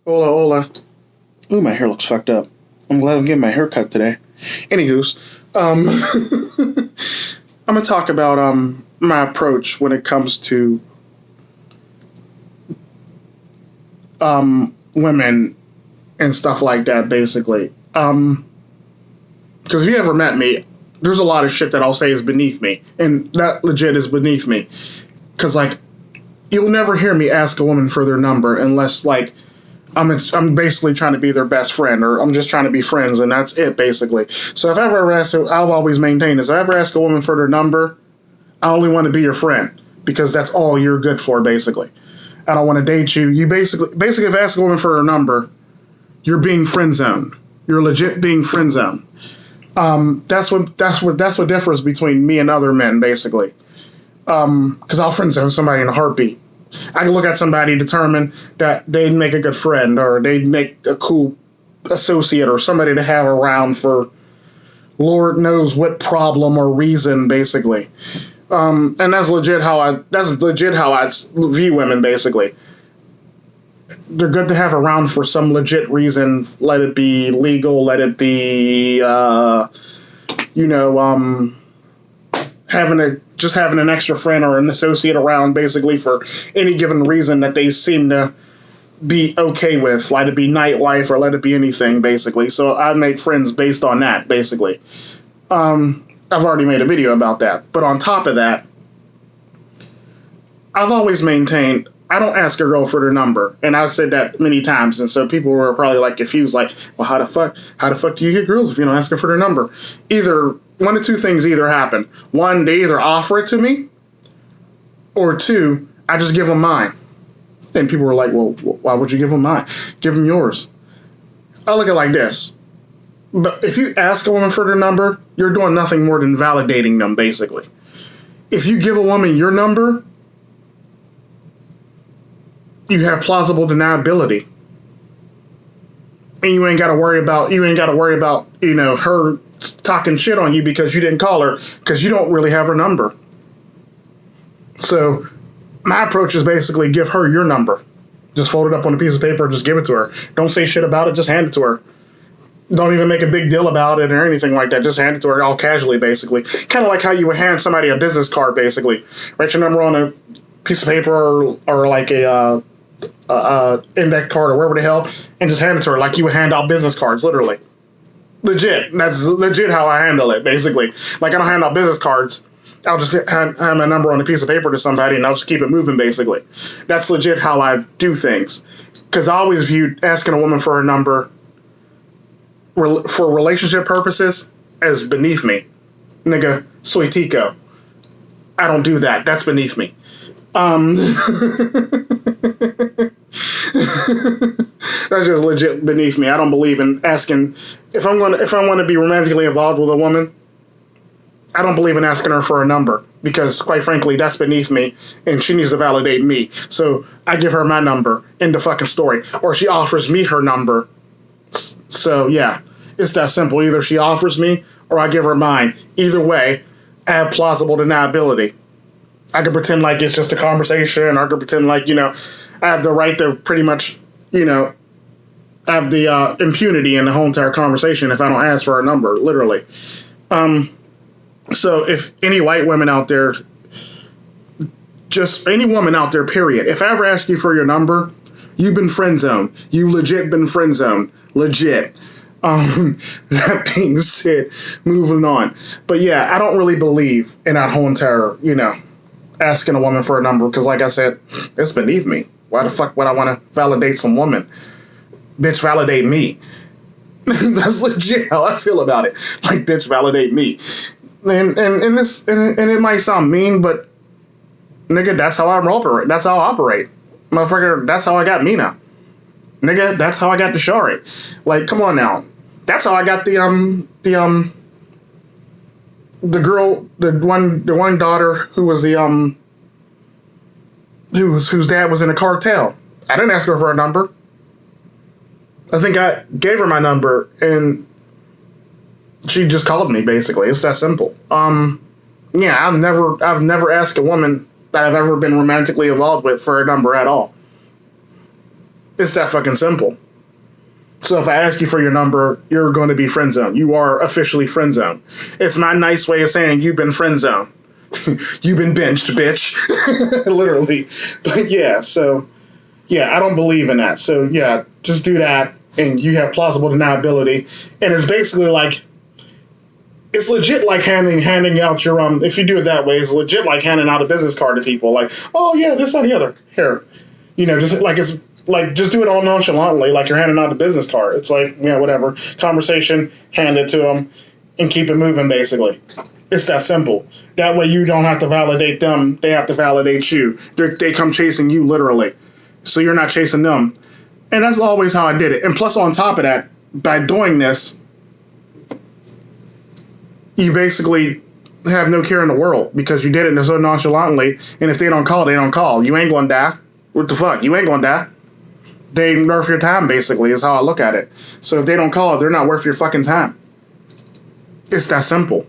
Hola, hola. Ooh, my hair looks fucked up. I'm glad I'm getting my hair cut today. Anywho's, I'm gonna talk about my approach when it comes to women and stuff like that. Basically, because if you ever met me, there's a lot of shit that I'll say is beneath me, and that legit is beneath me. Because like, you'll never hear me ask a woman for their number unless like I'm basically trying to be their best friend, or I'm just trying to be friends, and that's it, basically. So if I ever ask, I've always maintained this. If I ever ask a woman for their number, I only want to be your friend, because that's all you're good for, basically. I don't want to date you. You basically, if I ask a woman for her number, you're being friend zoned. You're legit being friend zoned. That's what differs between me and other men, basically. Because I'll friend zone somebody in a heartbeat. I can look at somebody, determine that they'd make a good friend, or they'd make a cool associate, or somebody to have around for Lord knows what problem or reason, basically. And that's legit how I view women, basically. They're good to have around for some legit reason. Let it be legal. Let it be, having an extra friend or an associate around, basically, for any given reason that they seem to be okay with. Let it be nightlife, or let it be anything, basically. So I make friends based on that, basically. I've already made a video about that. But on top of that, I've always maintained I don't ask a girl for their number. And I've said that many times, and so people were probably like confused, like, well, how the fuck do you get girls if you don't ask them for their number? Either one of two things either happen. One, they either offer it to me, or two, I just give them mine. And people were like, well, why would you give them mine? Give them yours. I look at it like this. But if you ask a woman for their number, you're doing nothing more than validating them, basically. If you give a woman your number, you have plausible deniability. And you ain't got to worry about, her talking shit on you because you didn't call her, because you don't really have her number. So my approach is basically give her your number. Just fold it up on a piece of paper, just give it to her. Don't say shit about it, just hand it to her. Don't even make a big deal about it or anything like that. Just hand it to her all casually, basically. Kind of like how you would hand somebody a business card, basically. Write your number on a piece of paper, or like a index card, or wherever the hell, and just hand it to her like you would hand out business cards, literally. Legit. That's legit how I handle it, basically. Like, I don't hand out business cards. I'll just hand my number on a piece of paper to somebody, and I'll just keep it moving, basically. That's legit how I do things. Because I always viewed asking a woman for her number for relationship purposes as beneath me. Nigga, soy tico. I don't do that. That's beneath me. That's just legit beneath me. I don't believe in asking. If I want to be romantically involved with a woman, I don't believe in asking her for a number, because quite frankly, that's beneath me, and she needs to validate me. So I give her my number. End the fucking story. Or she offers me her number. So yeah, it's that simple. Either she offers me, or I give her mine. Either way, I have plausible deniability. I can pretend like it's just a conversation. I can pretend like, I have the right to pretty much, have the impunity in the whole entire conversation if I don't ask for a number, literally. So if any white women out there, just any woman out there, period, if I ever ask you for your number, you've been friend zoned. You legit been friend zoned. Legit. That being said, moving on. But yeah, I don't really believe in that whole entire, asking a woman for a number, because like I said, it's beneath me. Why the fuck would I want to validate some woman? Bitch, validate me. That's legit how I feel about it. Like, bitch, validate me. And it might sound mean, but nigga, that's how I operate. That's how I operate. Motherfucker, that's how I got Mina. Nigga, that's how I got the Shari. Like, come on now. That's how I got the girl, the one daughter who was whose dad was in a cartel. I didn't ask her for a number. I think I gave her my number, and she just called me, basically. It's that simple. Yeah, I've never asked a woman that I've ever been romantically involved with for a number at all. It's that fucking simple. So if I ask you for your number, you're going to be friend zone. You are officially friend zone. It's my nice way of saying you've been friend zone. You've been benched, bitch. Literally. But yeah, so yeah, I don't believe in that. So yeah, just do that and you have plausible deniability. And it's basically like, it's legit like handing out your, if you do it that way, it's legit like handing out a business card to people. Like, oh yeah, this, that, and the other. Here. You know, just like it's like just do it all nonchalantly, like you're handing out a business card. It's like, yeah, whatever. Conversation, hand it to them, and keep it moving, basically. It's that simple. That way you don't have to validate them. They have to validate you. They come chasing you, literally. So you're not chasing them. And that's always how I did it. And plus, on top of that, by doing this, you basically have no care in the world because you did it so nonchalantly. And if they don't call, they don't call. You ain't going to die. What the fuck? You ain't going to die. They ain't worth your time, basically, is how I look at it. So if they don't call, they're not worth your fucking time. It's that simple.